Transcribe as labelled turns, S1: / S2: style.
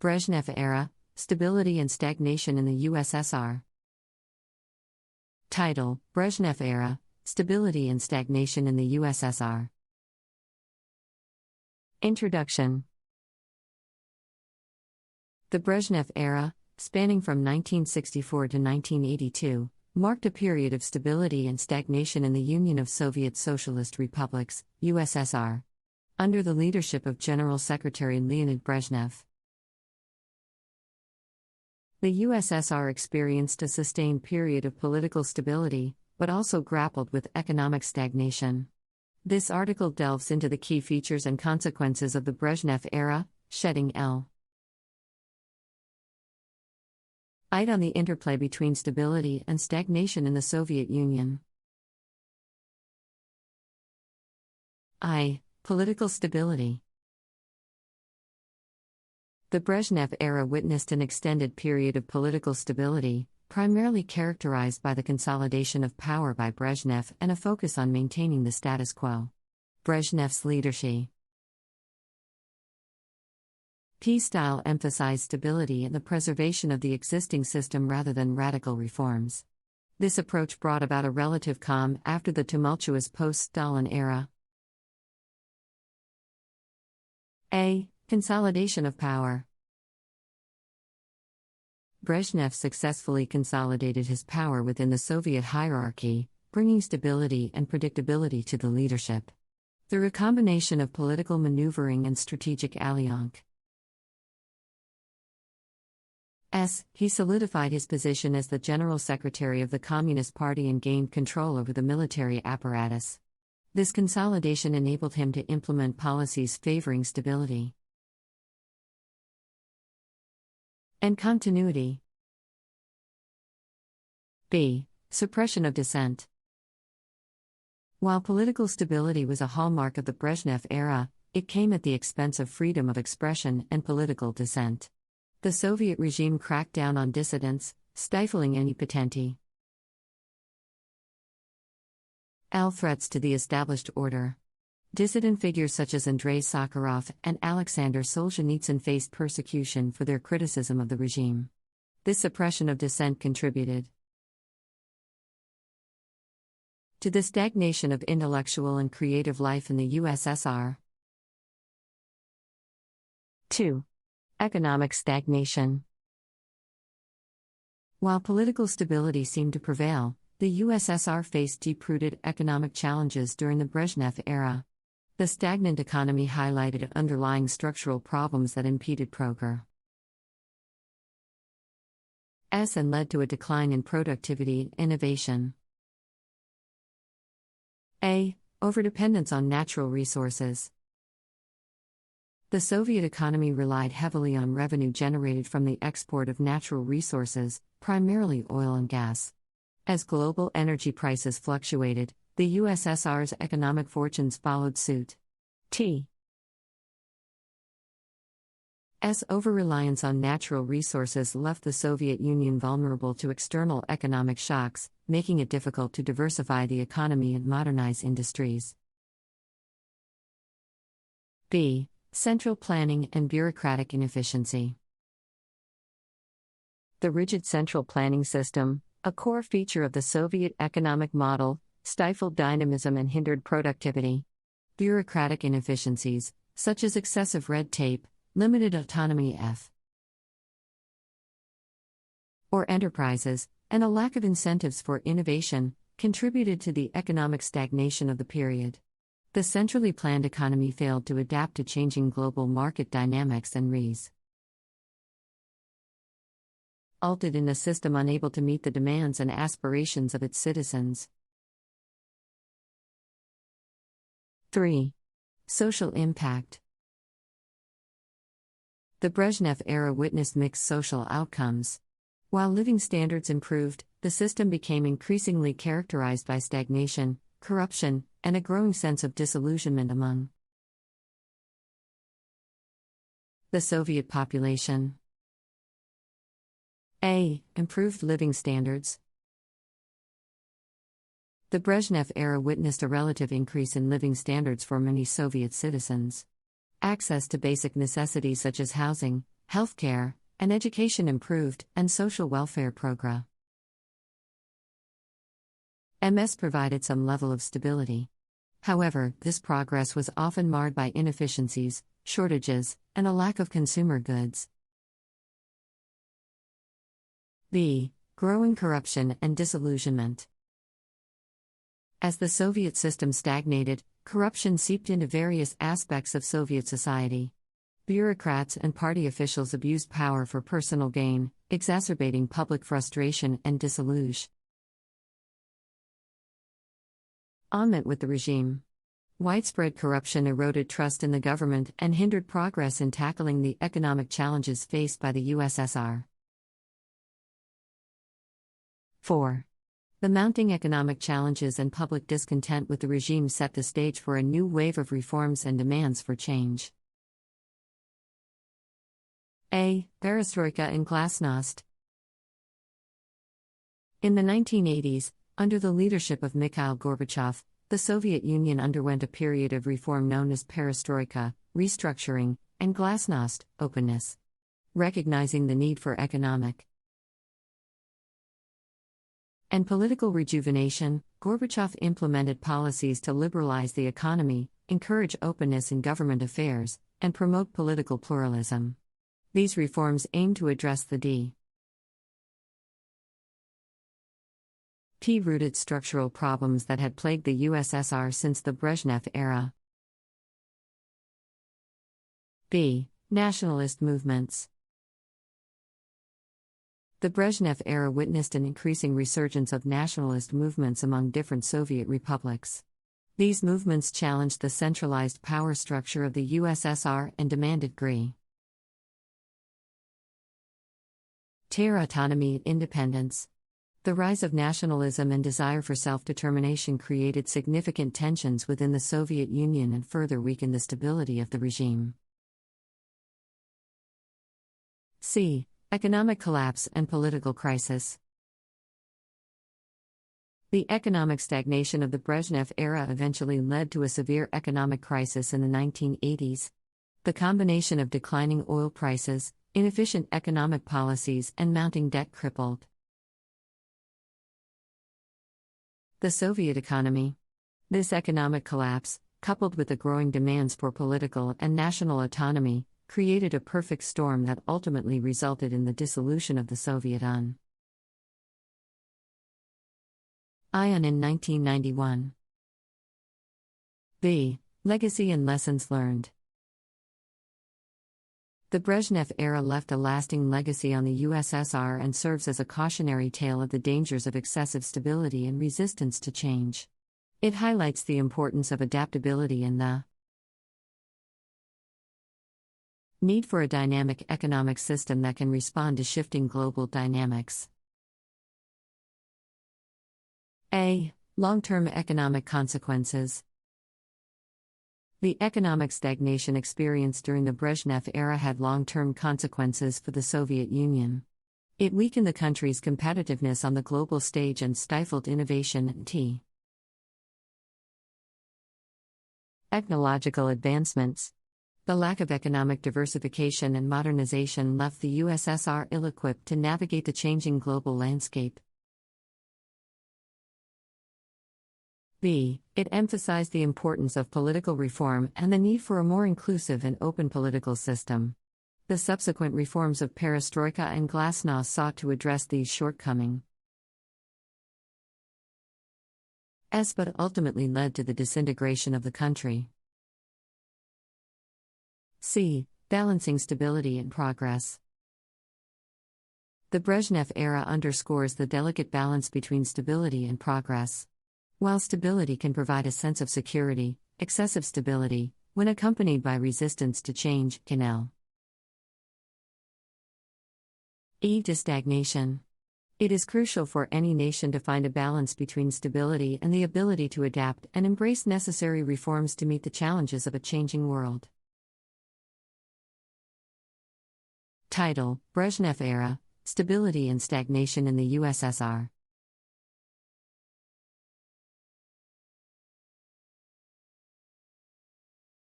S1: Brezhnev Era, Stability and Stagnation in the USSR. Title: Brezhnev Era, Stability and Stagnation in the USSR. Introduction. The Brezhnev Era, spanning from 1964 to 1982, marked a period of stability and stagnation in the Union of Soviet Socialist Republics, USSR, under the leadership of General Secretary Leonid Brezhnev. The USSR experienced a sustained period of political stability, but also grappled with economic stagnation. This article delves into the key features and consequences of the Brezhnev Era, shedding light on the interplay between stability and stagnation in the Soviet Union. Political stability. The Brezhnev Era witnessed an extended period of political stability, primarily characterized by the consolidation of power by Brezhnev and a focus on maintaining the status quo. Brezhnev's leadership style emphasized stability and the preservation of the existing system rather than radical reforms. This approach brought about a relative calm after the tumultuous post-Stalin era. Consolidation of power. Brezhnev successfully consolidated his power within the Soviet hierarchy, bringing stability and predictability to the leadership. Through a combination of political maneuvering and strategic alliance, he solidified his position as the General Secretary of the Communist Party and gained control over the military apparatus. This consolidation enabled him to implement policies favoring stability and continuity. Suppression of dissent. While political stability was a hallmark of the Brezhnev era, it came at the expense of freedom of expression and political dissent. The Soviet regime cracked down on dissidents, stifling any potential threats to the established order. Dissident figures such as Andrei Sakharov and Alexander Solzhenitsyn faced persecution for their criticism of the regime. This suppression of dissent contributed to the stagnation of intellectual and creative life in the USSR. 2. Economic stagnation. While political stability seemed to prevail, the USSR faced deep-rooted economic challenges during the Brezhnev era. The stagnant economy highlighted underlying structural problems that impeded progress and led to a decline in productivity and innovation. Overdependence on natural resources. The Soviet economy relied heavily on revenue generated from the export of natural resources, primarily oil and gas. As global energy prices fluctuated, the USSR's economic fortunes followed suit. Over-reliance on natural resources left the Soviet Union vulnerable to external economic shocks, making it difficult to diversify the economy and modernize industries. Central planning and bureaucratic inefficiency. The rigid central planning system, a core feature of the Soviet economic model, stifled dynamism and hindered productivity. Bureaucratic inefficiencies, such as excessive red tape, limited autonomy or enterprises, and a lack of incentives for innovation, contributed to the economic stagnation of the period. The centrally planned economy failed to adapt to changing global market dynamics and resulted in a system unable to meet the demands and aspirations of its citizens. 3. Social impact. The Brezhnev era witnessed mixed social outcomes. While living standards improved, the system became increasingly characterized by stagnation, corruption, and a growing sense of disillusionment among the Soviet population. Improved living standards. The Brezhnev era witnessed a relative increase in living standards for many Soviet citizens. Access to basic necessities such as housing, healthcare, and education improved, and social welfare progress. MS provided some level of stability. However, this progress was often marred by inefficiencies, shortages, and a lack of consumer goods. B. Growing corruption and disillusionment. As the Soviet system stagnated, corruption seeped into various aspects of Soviet society. Bureaucrats and party officials abused power for personal gain, exacerbating public frustration and disillusion with the regime. Widespread corruption eroded trust in the government and hindered progress in tackling the economic challenges faced by the USSR. 4. The mounting economic challenges and public discontent with the regime set the stage for a new wave of reforms and demands for change. A. Perestroika and Glasnost. In the 1980s, under the leadership of Mikhail Gorbachev, the Soviet Union underwent a period of reform known as perestroika, restructuring, and glasnost, openness. Recognizing the need for economic and political rejuvenation, Gorbachev implemented policies to liberalize the economy, encourage openness in government affairs, and promote political pluralism. These reforms aim to address the deep-rooted structural problems that had plagued the USSR since the Brezhnev Era. B. Nationalist movements. The Brezhnev Era witnessed an increasing resurgence of nationalist movements among different Soviet republics. These movements challenged the centralized power structure of the USSR and demanded greater autonomy and independence. The rise of nationalism and desire for self-determination created significant tensions within the Soviet Union and further weakened the stability of the regime. C. Economic collapse and political crisis. The economic stagnation of the Brezhnev era eventually led to a severe economic crisis in the 1980s. The combination of declining oil prices, inefficient economic policies, and mounting debt crippled the Soviet economy. This economic collapse, coupled with the growing demands for political and national autonomy, created a perfect storm that ultimately resulted in the dissolution of the Soviet Union in 1991. B. Legacy and lessons learned. The Brezhnev era left a lasting legacy on the USSR and serves as a cautionary tale of the dangers of excessive stability and resistance to change. It highlights the importance of adaptability and the need for a dynamic economic system that can respond to shifting global dynamics. A. Long-term economic consequences. The economic stagnation experienced during the Brezhnev era had long-term consequences for the Soviet Union. It weakened the country's competitiveness on the global stage and stifled innovation and technological advancements. The lack of economic diversification and modernization left the USSR ill-equipped to navigate the changing global landscape. B. It emphasized the importance of political reform and the need for a more inclusive and open political system. The subsequent reforms of perestroika and glasnost sought to address these shortcomings, but ultimately led to the disintegration of the country. C. Balancing stability and progress. The Brezhnev era underscores the delicate balance between stability and progress. While stability can provide a sense of security, excessive stability, when accompanied by resistance to change, can lead to stagnation. It is crucial for any nation to find a balance between stability and the ability to adapt and embrace necessary reforms to meet the challenges of a changing world. Title: Brezhnev Era, Stability and Stagnation in the USSR.